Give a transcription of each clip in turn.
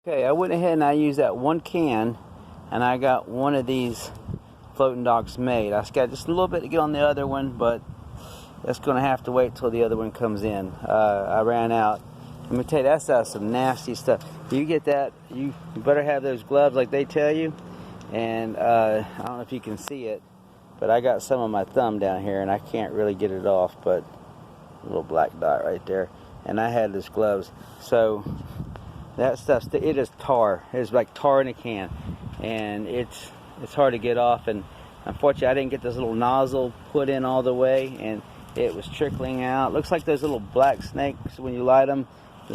Okay, I went ahead and I used that one can and I got one of these floating docks made. I got just a little bit to get on the other one, but that's going to have to wait till the other one comes in. I ran out. Let me tell you, that's some nasty stuff. You get that, you better have those gloves like they tell you. And I don't know if you can see it, but I got some on my thumb down here and I can't really get it off, but a little black dot right there. And I had those gloves. So that stuff, it is tar. It's like tar in a can, and it's hard to get off. And unfortunately, I didn't get this little nozzle put in all the way, and it was trickling out. Looks like those little black snakes when you light them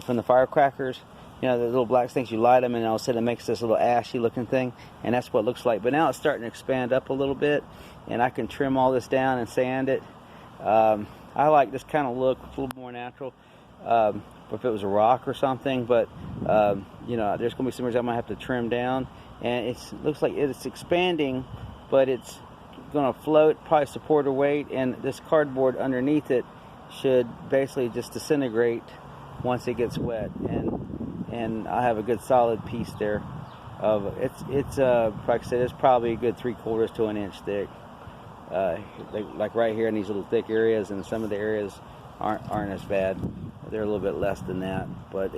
from the firecrackers. You know, the little black snakes, you light them, and all of a sudden it makes this little ashy looking thing, and that's what it looks like. But now it's starting to expand up a little bit, and I can trim all this down and sand it. I like this kind of look. It's a little more natural. If it was a rock or something, but you know, there's gonna be some areas I might have to trim down, and it looks like it's expanding, but it's gonna float, probably support a weight, and this cardboard underneath it should basically just disintegrate once it gets wet, and I have a good solid piece there of it's like I said, it's probably a good 3/4 to an inch thick, like right here in these little thick areas, and some of the areas aren't as bad. They're a little bit less than that, but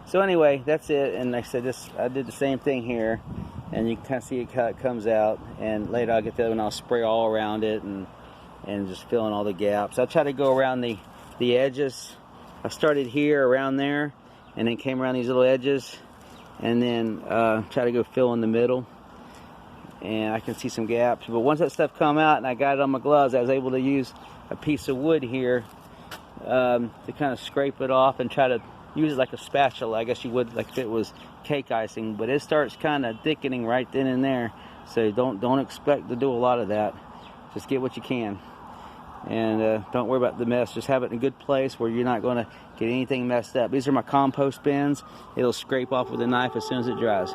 so anyway, that's it. And like I said, I did the same thing here, and you can kind of see how it comes out. And later I'll get that and I'll spray all around it and just fill in all the gaps. I try to go around the edges. I started here around there, and then came around these little edges, and then try to go fill in the middle. And I can see some gaps. But once that stuff come out and I got it on my gloves, I was able to use a piece of wood here to kind of scrape it off and try to use it like a spatula. I guess you would, like if it was cake icing, but it starts kind of thickening right then and there. So don't expect to do a lot of that. Just get what you can, and don't worry about the mess. Just have it in a good place where you're not going to get anything messed up. These are my compost bins. It'll scrape off with a knife as soon as it dries.